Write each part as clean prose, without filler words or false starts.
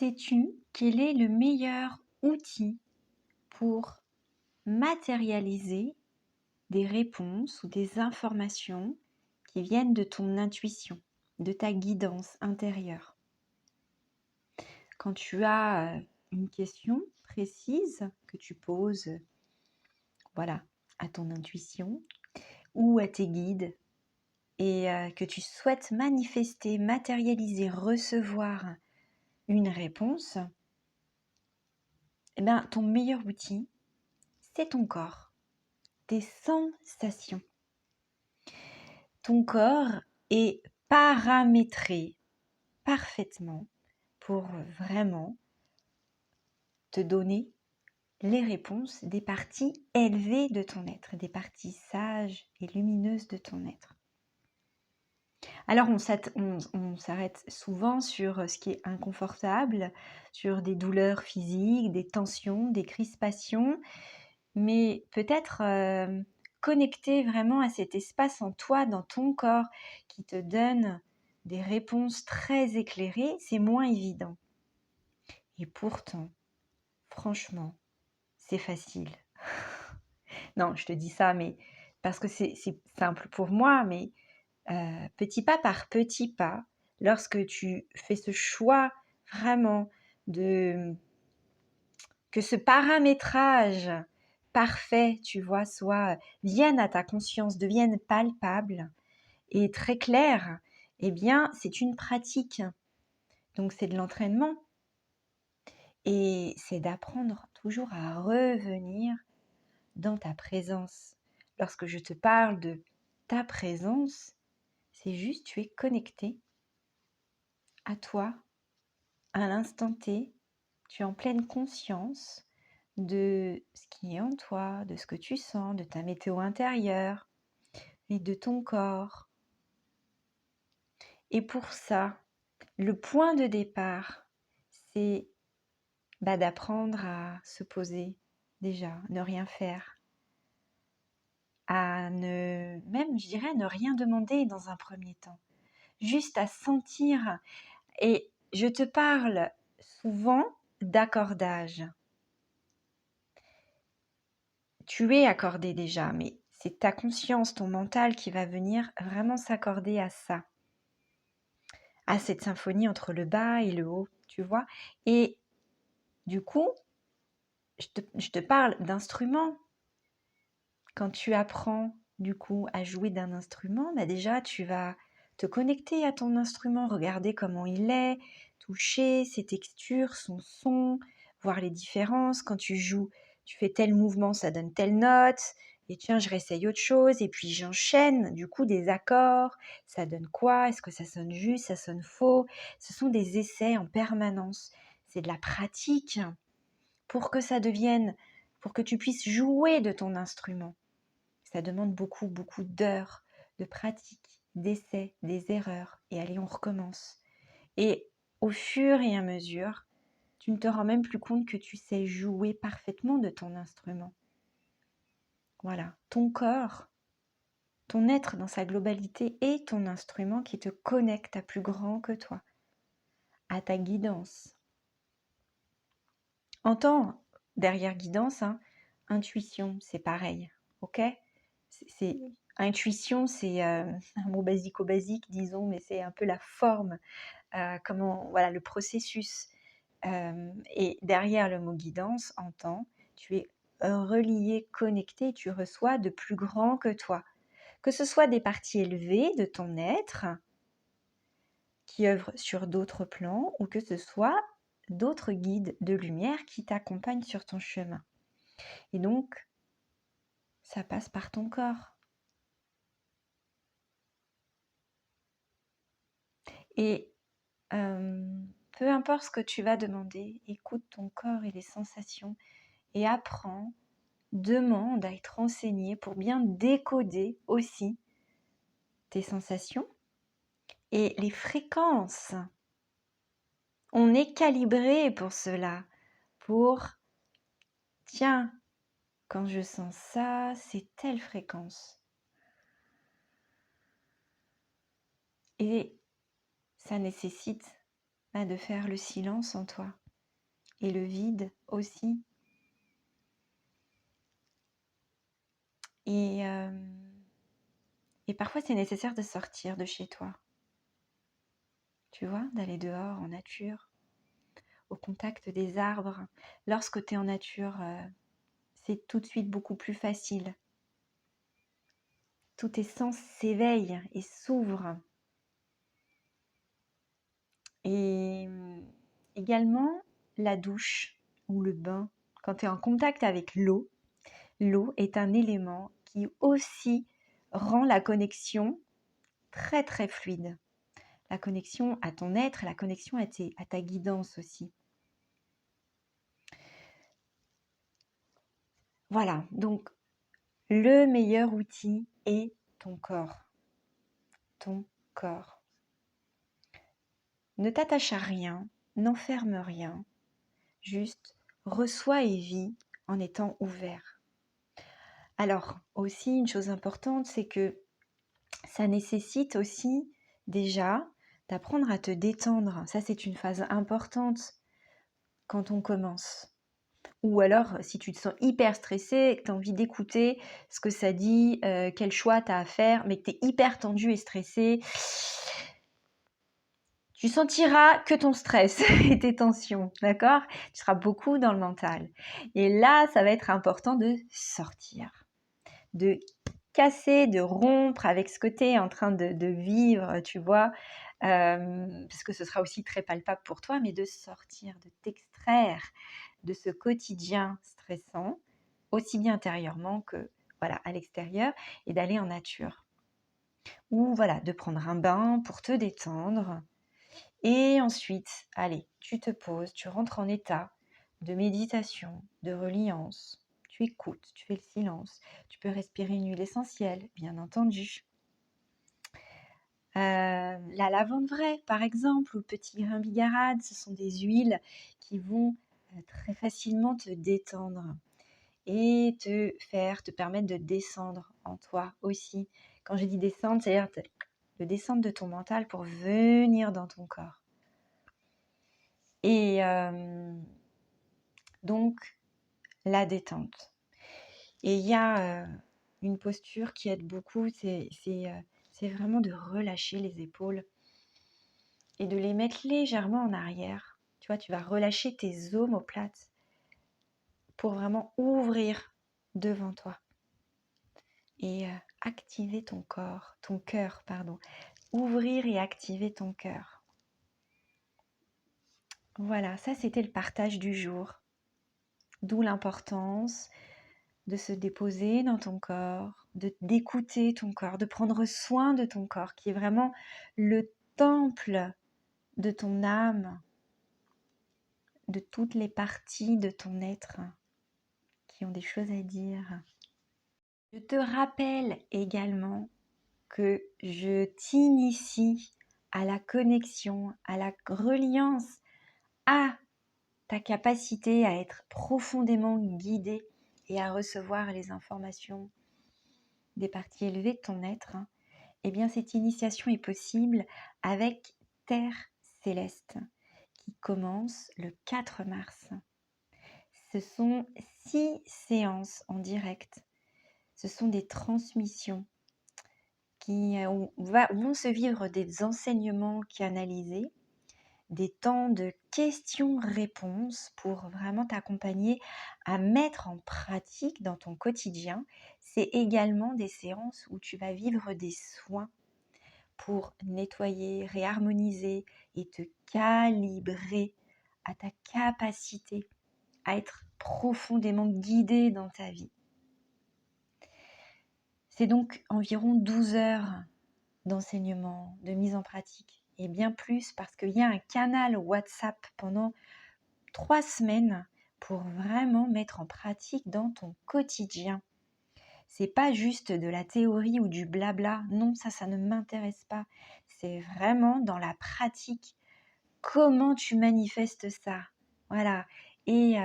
Sais-tu quel est le meilleur outil pour matérialiser des réponses ou des informations qui viennent de ton intuition, de ta guidance intérieure? Quand tu as une question précise que tu poses, voilà, à ton intuition ou à tes guides et que tu souhaites manifester, matérialiser, recevoir une réponse, eh bien, ton meilleur outil, c'est ton corps, tes sensations. Ton corps est paramétré parfaitement pour vraiment te donner les réponses des parties élevées de ton être, des parties sages et lumineuses de ton être. Alors on s'arrête souvent sur ce qui est inconfortable, sur des douleurs physiques, des tensions, des crispations, mais peut-être connecter vraiment à cet espace en toi, dans ton corps, qui te donne des réponses très éclairées, c'est moins évident. Et pourtant, franchement, c'est facile. Non, je te dis ça, mais parce que c'est simple pour moi, mais petit pas par petit pas, lorsque tu fais ce choix vraiment de que ce paramétrage parfait, tu vois, vienne à ta conscience, devienne palpable et très clair, eh bien, c'est une pratique. Donc, c'est de l'entraînement et c'est d'apprendre toujours à revenir dans ta présence. Lorsque je te parle de ta présence, c'est juste tu es connecté à toi, à l'instant T, tu es en pleine conscience de ce qui est en toi, de ce que tu sens, de ta météo intérieure et de ton corps. Et pour ça, le point de départ, c'est d'apprendre à se poser déjà, ne rien faire, même je dirais ne rien demander dans un premier temps, juste à sentir. Et je te parle souvent d'accordage. Tu es accordé déjà, mais c'est ta conscience, ton mental qui va venir vraiment s'accorder à ça, à cette symphonie entre le bas et le haut, tu vois. Et du coup, je te parle d'instruments. Quand tu apprends du coup à jouer d'un instrument, déjà tu vas te connecter à ton instrument, regarder comment il est, toucher ses textures, son son, voir les différences. Quand tu joues, tu fais tel mouvement, ça donne telle note, et tiens, je réessaye autre chose, et puis j'enchaîne du coup des accords, ça donne quoi? Est-ce que ça sonne juste, ça sonne faux? Ce sont des essais en permanence, c'est de la pratique pour que ça devienne, pour que tu puisses jouer de ton instrument. Ça demande beaucoup, beaucoup d'heures de pratique, d'essais, des erreurs. Et allez, on recommence. Et au fur et à mesure, tu ne te rends même plus compte que tu sais jouer parfaitement de ton instrument. Voilà, ton corps, ton être dans sa globalité est ton instrument qui te connecte à plus grand que toi, à ta guidance. Entends derrière guidance, intuition, c'est pareil, ok? Intuition, c'est un mot basico-basique, disons, mais c'est un peu la forme, voilà, le processus. Et derrière le mot guidance, entends, tu es relié, connecté, tu reçois de plus grand que toi. Que ce soit des parties élevées de ton être qui œuvrent sur d'autres plans ou que ce soit d'autres guides de lumière qui t'accompagnent sur ton chemin. Et donc, ça passe par ton corps. Et peu importe ce que tu vas demander, écoute ton corps et les sensations et apprends, demande à être enseigné pour bien décoder aussi tes sensations et les fréquences. On est calibré pour cela, tiens, quand je sens ça, c'est telle fréquence. Et ça nécessite de faire le silence en toi et le vide aussi. Et, et parfois, c'est nécessaire de sortir de chez toi, tu vois, d'aller dehors en nature, au contact des arbres. Lorsque tu es en nature, c'est tout de suite beaucoup plus facile. Tous tes sens s'éveillent et s'ouvrent. Et également, la douche ou le bain, quand tu es en contact avec l'eau, l'eau est un élément qui aussi rend la connexion très très fluide. La connexion à ton être, la connexion à ta guidance aussi. Voilà, donc le meilleur outil est ton corps. Ton corps. Ne t'attache à rien, n'enferme rien, juste reçois et vis en étant ouvert. Alors, aussi, une chose importante, c'est que ça nécessite aussi déjà d'apprendre à te détendre. Ça, c'est une phase importante quand on commence. Ou alors, si tu te sens hyper stressé et que tu as envie d'écouter ce que ça dit, quel choix tu as à faire, mais que tu es hyper tendu et stressé, tu sentiras que ton stress et tes tensions, d'accord? Tu seras beaucoup dans le mental. Et là, ça va être important de sortir, de casser, de rompre avec ce que tu es en train de vivre, tu vois, parce que ce sera aussi très palpable pour toi, mais de sortir, de t'extraire de ce quotidien stressant, aussi bien intérieurement que voilà, à l'extérieur, et d'aller en nature. Ou voilà, de prendre un bain pour te détendre. Et ensuite, allez, tu te poses, tu rentres en état de méditation, de reliance. Tu écoutes, tu fais le silence. Tu peux respirer une huile essentielle, bien entendu. La lavande vraie, par exemple, ou le petit grain bigarade, ce sont des huiles qui vont très facilement te détendre et te permettre de descendre en toi aussi. Quand je dis descendre, c'est-à-dire de descendre de ton mental pour venir dans ton corps. Et donc, la détente. Et il y a une posture qui aide beaucoup, c'est vraiment de relâcher les épaules et de les mettre légèrement en arrière. Tu vois, tu vas relâcher tes omoplates pour vraiment ouvrir devant toi et activer ton cœur, pardon. Ouvrir et activer ton cœur. Voilà, ça c'était le partage du jour. D'où l'importance de se déposer dans ton corps, d'écouter ton corps, de prendre soin de ton corps, qui est vraiment le temple de ton âme, de toutes les parties de ton être qui ont des choses à dire. Je te rappelle également que je t'initie à la connexion, à la reliance, à ta capacité à être profondément guidé et à recevoir les informations des parties élevées de ton être. Eh bien, cette initiation est possible avec Terre Céleste qui commence le 4 mars. Ce sont 6 séances en direct. Ce sont des transmissions qui vont se vivre des enseignements canalisés, des temps de questions-réponses pour vraiment t'accompagner à mettre en pratique dans ton quotidien. C'est également des séances où tu vas vivre des soins pour nettoyer, réharmoniser et te calibrer à ta capacité à être profondément guidé dans ta vie. C'est donc environ 12 heures d'enseignement, de mise en pratique, et bien plus parce qu'il y a un canal WhatsApp pendant 3 semaines pour vraiment mettre en pratique dans ton quotidien. C'est pas juste de la théorie ou du blabla, non, ça ne m'intéresse pas. C'est vraiment dans la pratique. Comment tu manifestes ça? Voilà. Et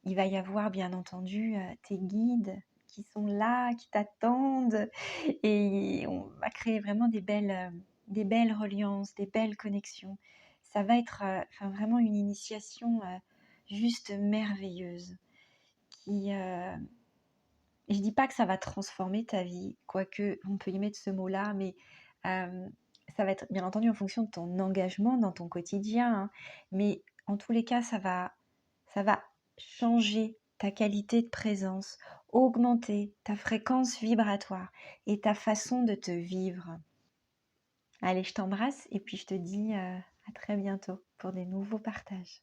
il va y avoir bien entendu tes guides qui sont là, qui t'attendent. Et on va créer vraiment des belles reliances, des belles connexions. ça va être enfin, vraiment une initiation juste merveilleuse qui, je dis pas que ça va transformer ta vie, quoique on peut y mettre ce mot-là, mais ça va être bien entendu en fonction de ton engagement dans ton quotidien, hein. Mais en tous les cas, ça va changer ta qualité de présence, augmenter ta fréquence vibratoire et ta façon de te vivre. Allez, je t'embrasse et puis je te dis à très bientôt pour des nouveaux partages.